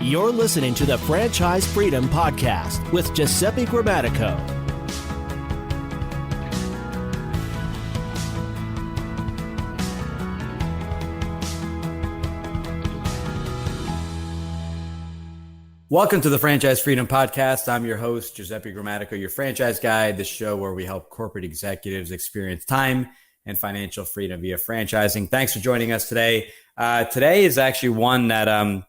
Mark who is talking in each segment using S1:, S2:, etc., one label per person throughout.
S1: You're listening to the Franchise Freedom Podcast with Giuseppe Grammatico.
S2: Welcome to the Franchise Freedom Podcast. I'm your host, Giuseppe Grammatico, your franchise guide, the show where we help corporate executives experience time and financial freedom via franchising. Thanks for joining us today. Today is actually one that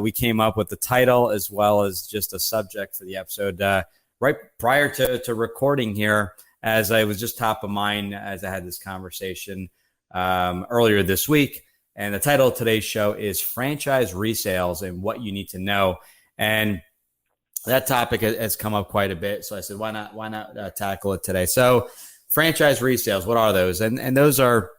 S2: we came up with the title as well as just a subject for the episode right prior to recording here, as I was just top of mind as I had this conversation earlier this week. And the title of today's show is Franchise Resales and What You Need to Know. And that topic has come up quite a bit. So I said, why not tackle it today? So franchise resales, what are those? And those are,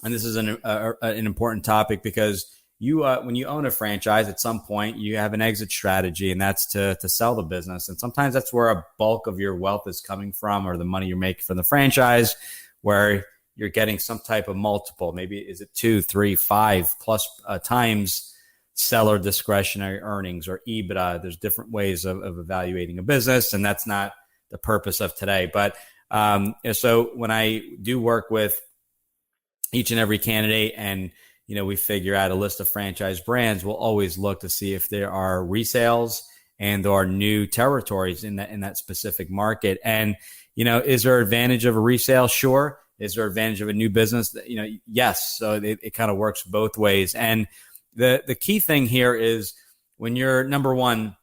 S2: and this is an important topic because you, when you own a franchise, at some point you have an exit strategy, and that's to sell the business. And sometimes that's where a bulk of your wealth is coming from, or the money you're making from the franchise, where you're getting some type of multiple. Maybe is it 2, 3, 5 plus times seller discretionary earnings or EBITDA. There's different ways of evaluating a business, and that's not the purpose of today. But so when I do work with each and every candidate and we figure out a list of franchise brands, we'll always look to see if there are resales and or new territories in that specific market. And is there advantage of a resale? Sure. Is there advantage of a new business? Yes. So it kind of works both ways. And the key thing here is when you're, number one,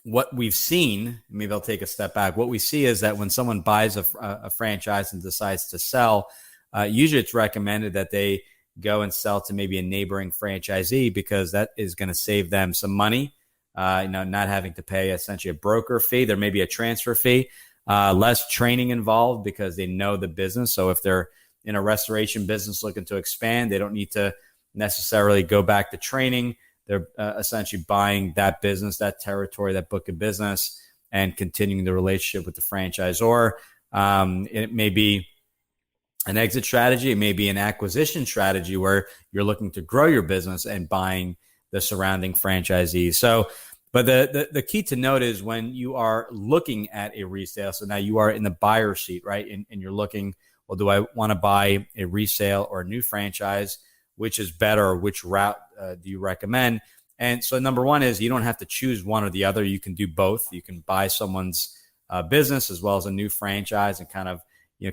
S2: what we've seen, maybe I'll take a step back. What we see is that when someone buys a franchise and decides to sell, usually it's recommended that they go and sell to maybe a neighboring franchisee, because that is going to save them some money, not having to pay essentially a broker fee. There may be a transfer fee, less training involved because they know the business. So if they're in a restoration business looking to expand, they don't need to necessarily go back to training. They're essentially buying that business, that territory, that book of business, and continuing the relationship with the franchisor. It may be an exit strategy. It may be an acquisition strategy where you're looking to grow your business and buying the surrounding franchisees. So, but the key to note is when you are looking at a resale, so now you are in the buyer seat, right? And you're looking, well, do I want to buy a resale or a new franchise? Which is better, or which route do you recommend? And so number one is you don't have to choose one or the other. You can do both. You can buy someone's business as well as a new franchise and kind of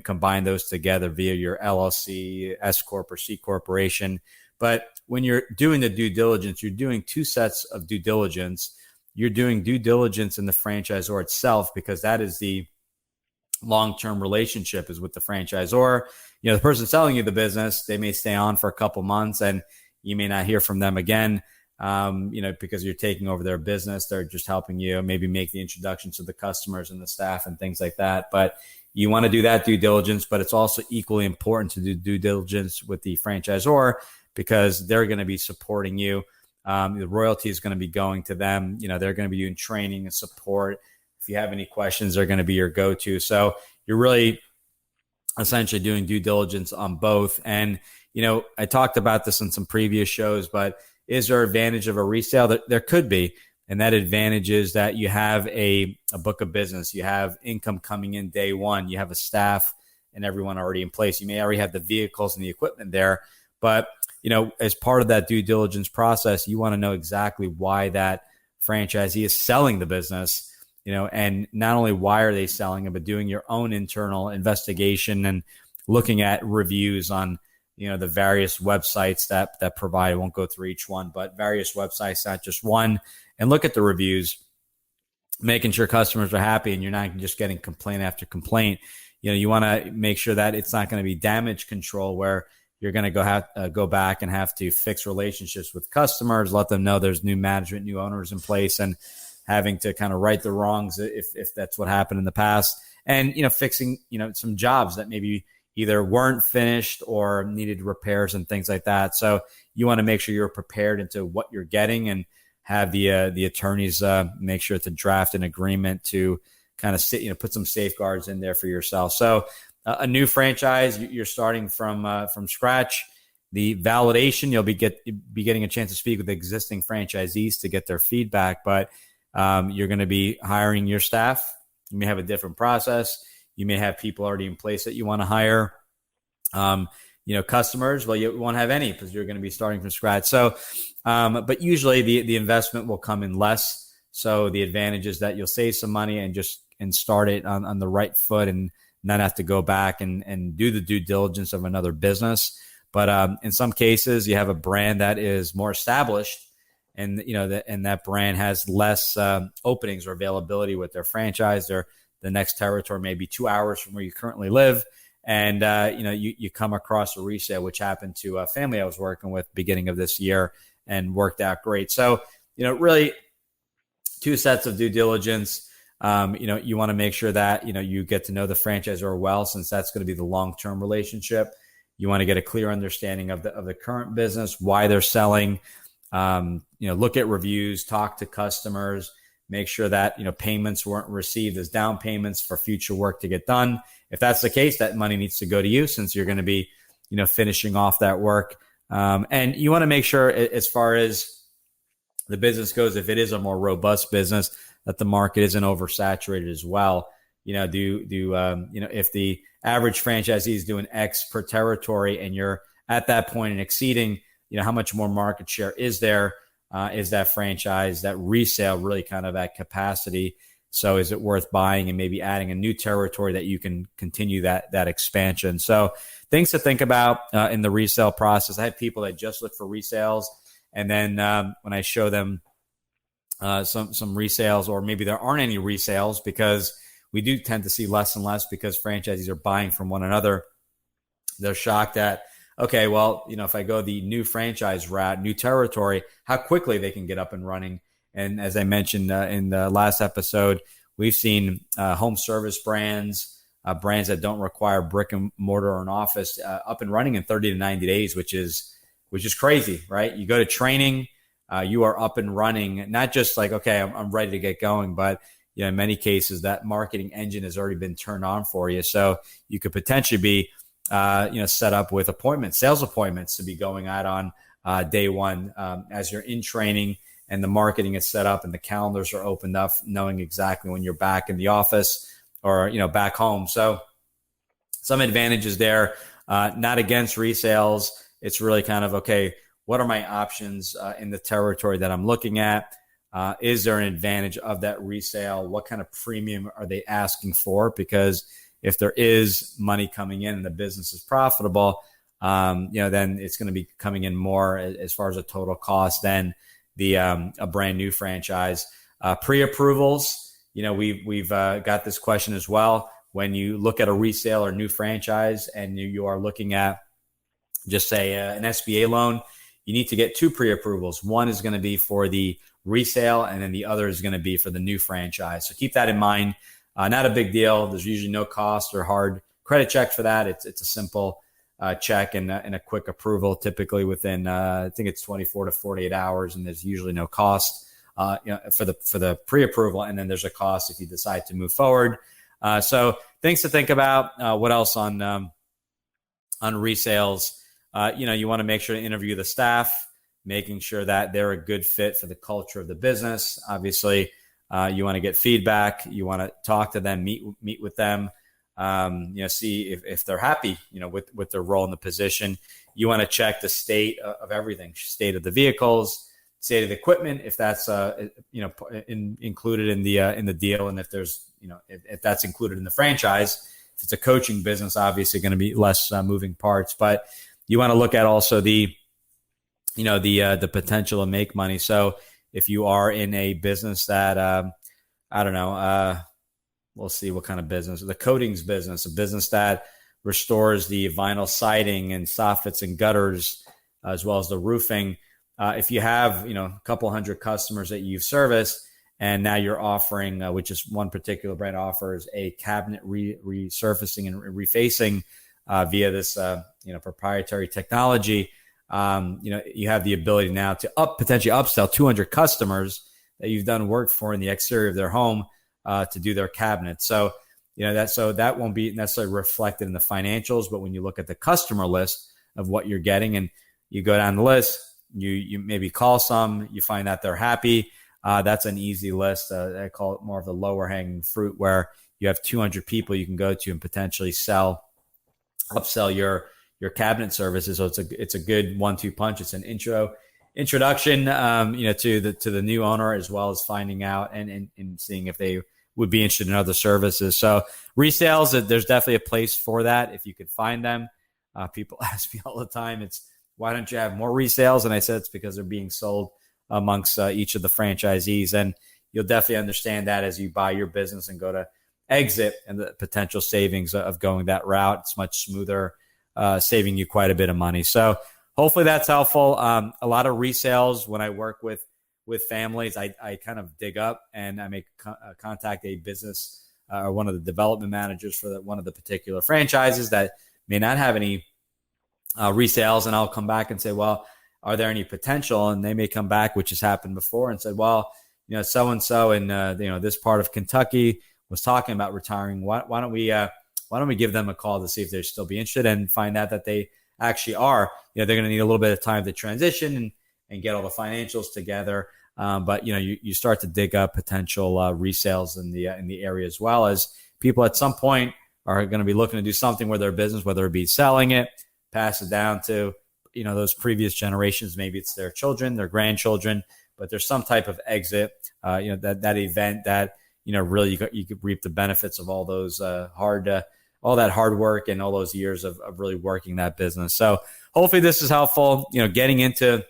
S2: combine those together via your LLC, S Corp, or C Corporation. But when you're doing the due diligence, you're doing two sets of due diligence. You're doing due diligence in the franchisor itself, because that is the long-term relationship is with the franchisor. The person selling you the business, they may stay on for a couple months and you may not hear from them again, because you're taking over their business. They're just helping you maybe make the introductions to the customers and the staff and things like that. But you want to do that due diligence, but it's also equally important to do due diligence with the franchisor, because they're going to be supporting you. The royalty is going to be going to them. They're going to be doing training and support. If you have any questions, they're going to be your go-to. So you're really essentially doing due diligence on both. And, I talked about this in some previous shows, but is there advantage of a resale? There could be. And that advantage is that you have a book of business. You have income coming in day one. You have a staff and everyone already in place. You may already have the vehicles and the equipment there. But, as part of that due diligence process, you want to know exactly why that franchisee is selling the business. And not only why are they selling it, but doing your own internal investigation and looking at reviews on, the various websites that provide. I won't go through each one, but various websites, not just one, and look at the reviews, making sure customers are happy and you're not just getting complaint after complaint. You want to make sure that it's not going to be damage control where you're going to go back and have to fix relationships with customers, let them know there's new management, new owners in place, and having to kind of right the wrongs if that's what happened in the past, and fixing some jobs that maybe either weren't finished or needed repairs and things like that. So you want to make sure you're prepared into what you're getting, and have the attorneys make sure to draft an agreement to kind of put some safeguards in there for yourself. So a new franchise, you're starting from scratch. The validation, you'll be getting a chance to speak with existing franchisees to get their feedback, but you're going to be hiring your staff. You may have a different process. You may have people already in place that you want to hire. Customers, well, you won't have any because you're going to be starting from scratch. So, but usually the investment will come in less. So the advantage is that you'll save some money and start it on the right foot and not have to go back and do the due diligence of another business. But in some cases, you have a brand that is more established, and that brand has less openings or availability with their franchise. The next territory may be 2 hours from where you currently live, and you come across a resale, which happened to a family I was working with beginning of this year, and worked out great. So really, 2 sets of due diligence. You want to make sure that you get to know the franchisor well, since that's going to be the long-term relationship. You want to get a clear understanding of the current business, why they're selling. Look at reviews, talk to customers, make sure that payments weren't received as down payments for future work to get done. If that's the case, that money needs to go to you, since you're going to be finishing off that work. And you want to make sure, as far as the business goes, if it is a more robust business, that the market isn't oversaturated as well. If the average franchisee is doing X per territory and you're at that point and exceeding, how much more market share is there? Is that franchise, that resale, really kind of at capacity? So is it worth buying and maybe adding a new territory that you can continue that expansion? So things to think about in the resale process. I have people that just look for resales, and then when I show them some resales, or maybe there aren't any resales, because we do tend to see less and less because franchisees are buying from one another. They're shocked that, okay, well, if I go the new franchise route, new territory, how quickly they can get up and running. And as I mentioned in the last episode, we've seen home service brands, brands that don't require brick and mortar or an office, up and running in 30 to 90 days, which is crazy, right? You go to training, you are up and running, not just like, okay, I'm ready to get going, but in many cases that marketing engine has already been turned on for you. So you could potentially be, set up with sales appointments to be going out on day one as you're in training, and the marketing is set up and the calendars are opened up, knowing exactly when you're back in the office or, back home. So some advantages there, not against resales. It's really kind of, okay, what are my options in the territory that I'm looking at? Is there an advantage of that resale? What kind of premium are they asking for? Because if there is money coming in and the business is profitable, then it's going to be coming in more as far as a total cost than a brand new franchise. Pre-approvals, we've got this question as well. When you look at a resale or new franchise and you are looking at, just say an SBA loan, you need to get 2 pre-approvals. One is going to be for the resale, and then the other is going to be for the new franchise. So keep that in mind. Not a big deal. There's usually no cost or hard credit check for that. It's a simple check and a quick approval, typically within I think it's 24 to 48 hours, and there's usually no cost for the pre-approval, and then there's a cost if you decide to move forward. So things to think about. What else on resales? You want to make sure to interview the staff, making sure that they're a good fit for the culture of the business. Obviously, you want to get feedback. You want to talk to them, meet with them, see if they're happy, with their role in the position. You want to check the state of everything, state of the vehicles, state of the equipment, if that's included in the deal, and if there's if that's included in the franchise. If it's a coaching business, obviously going to be less moving parts, but you want to look at also the potential to make money. So if you are in a business that, we'll see what kind of business, the coatings business, a business that restores the vinyl siding and soffits and gutters, as well as the roofing. If you have, a couple hundred customers that you've serviced, and now you're offering, which is one particular brand offers, a cabinet resurfacing and refacing via this, proprietary technology. You have the ability now to potentially upsell 200 customers that you've done work for in the exterior of their home to do their cabinets. So, that won't be necessarily reflected in the financials, but when you look at the customer list of what you're getting, and you go down the list, you maybe call some, you find that they're happy. That's an easy list. I call it more of the lower hanging fruit, where you have 200 people you can go to and potentially upsell your cabinet services. So it's a good 1-2 punch. It's an introduction, to the new owner, as well as finding out and seeing if they would be interested in other services. So resales, there's definitely a place for that if you could find them. People ask me all the time, why don't you have more resales? And I said it's because they're being sold amongst each of the franchisees. And you'll definitely understand that as you buy your business and go to exit, and the potential savings of going that route. It's much smoother, saving you quite a bit of money. So hopefully that's helpful. A lot of resales, when I work with families, I kind of dig up and I make contact a business or one of the development managers for one of the particular franchises that may not have any resales. And I'll come back and say, well, are there any potential? And they may come back, which has happened before, and said, well, so-and-so in this part of Kentucky was talking about retiring. Why don't we give them a call to see if they'd still be interested, and find out that they actually are. They're going to need a little bit of time to transition and get all the financials together. But you start to dig up potential resales in the area, as well as people at some point are going to be looking to do something with their business, whether it be selling it, pass it down to those previous generations. Maybe it's their children, their grandchildren, but there's some type of exit. That event that really you could reap the benefits of all those all that hard work and all those years of really working that business. So hopefully this is helpful. Getting into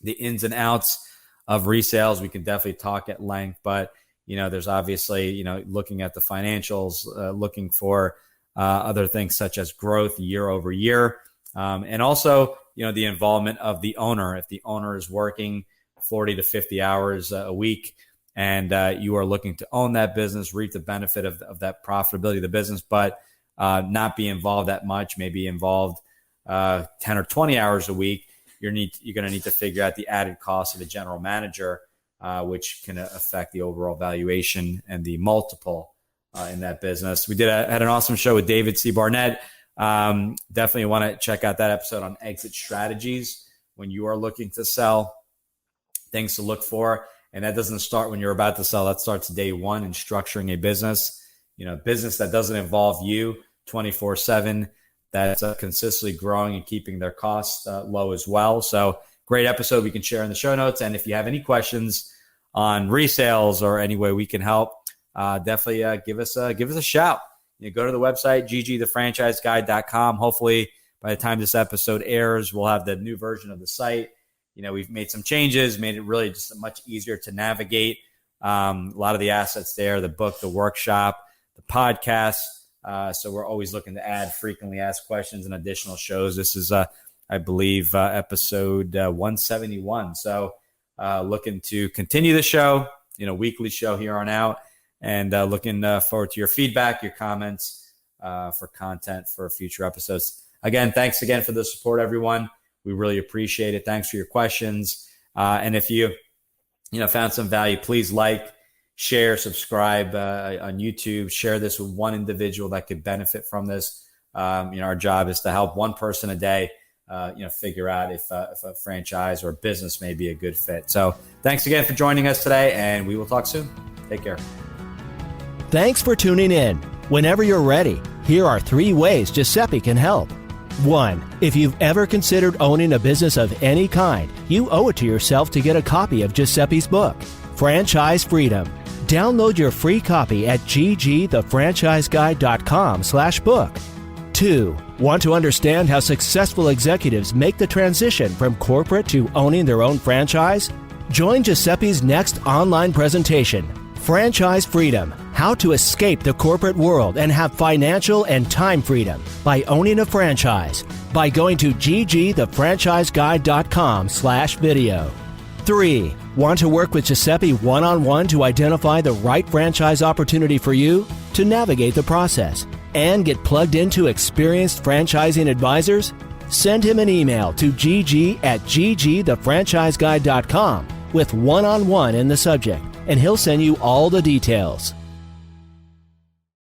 S2: the ins and outs of resales, we can definitely talk at length, but there's obviously, looking at the financials, looking for other things such as growth year over year. And also, the involvement of the owner. If the owner is working 40 to 50 hours a week, and you are looking to own that business, reap the benefit of that profitability of the business, but not be involved that much, maybe involved 10 or 20 hours a week, you're going to need to figure out the added cost of a general manager, which can affect the overall valuation and the multiple in that business. We had an awesome show with David C. Barnett. Definitely want to check out that episode on exit strategies when you are looking to sell, things to look for. And that doesn't start when you're about to sell. That starts day one in structuring a business, business that doesn't involve you 24/7, that's consistently growing and keeping their costs low as well. So great episode we can share in the show notes. And if you have any questions on resales or any way we can help, definitely give us a shout. Go to the website, ggthefranchiseguide.com. Hopefully by the time this episode airs, we'll have the new version of the site. We've made some changes, made it really just much easier to navigate. A lot of the assets there, the book, the workshop, the podcast. So we're always looking to add frequently asked questions and additional shows. This is, I believe, episode 171. So looking to continue the show, weekly show here on out, and looking forward to your feedback, your comments for content for future episodes. Again, thanks again for the support, everyone. We really appreciate it. Thanks for your questions. And if you found some value, please like, share, subscribe on YouTube. Share this with one individual that could benefit from this. Our job is to help one person a day, figure out if a franchise or business may be a good fit. So thanks again for joining us today, and we will talk soon. Take care.
S1: Thanks for tuning in. Whenever you're ready, here are 3 ways Giuseppe can help. 1. If you've ever considered owning a business of any kind, you owe it to yourself to get a copy of Giuseppe's book, Franchise Freedom. Download your free copy at ggthefranchiseguide.com/book. 2. Want to understand how successful executives make the transition from corporate to owning their own franchise? Join Giuseppe's next online presentation, Franchise Freedom: How to Escape the Corporate World and Have Financial and Time Freedom by Owning a Franchise, by going to ggthefranchiseguide.com/video. 3. Want to work with Giuseppe one-on-one to identify the right franchise opportunity for you, to navigate the process, and get plugged into experienced franchising advisors? Send him an email to gg@ggthefranchiseguide.com with one-on-one in the subject, and he'll send you all the details.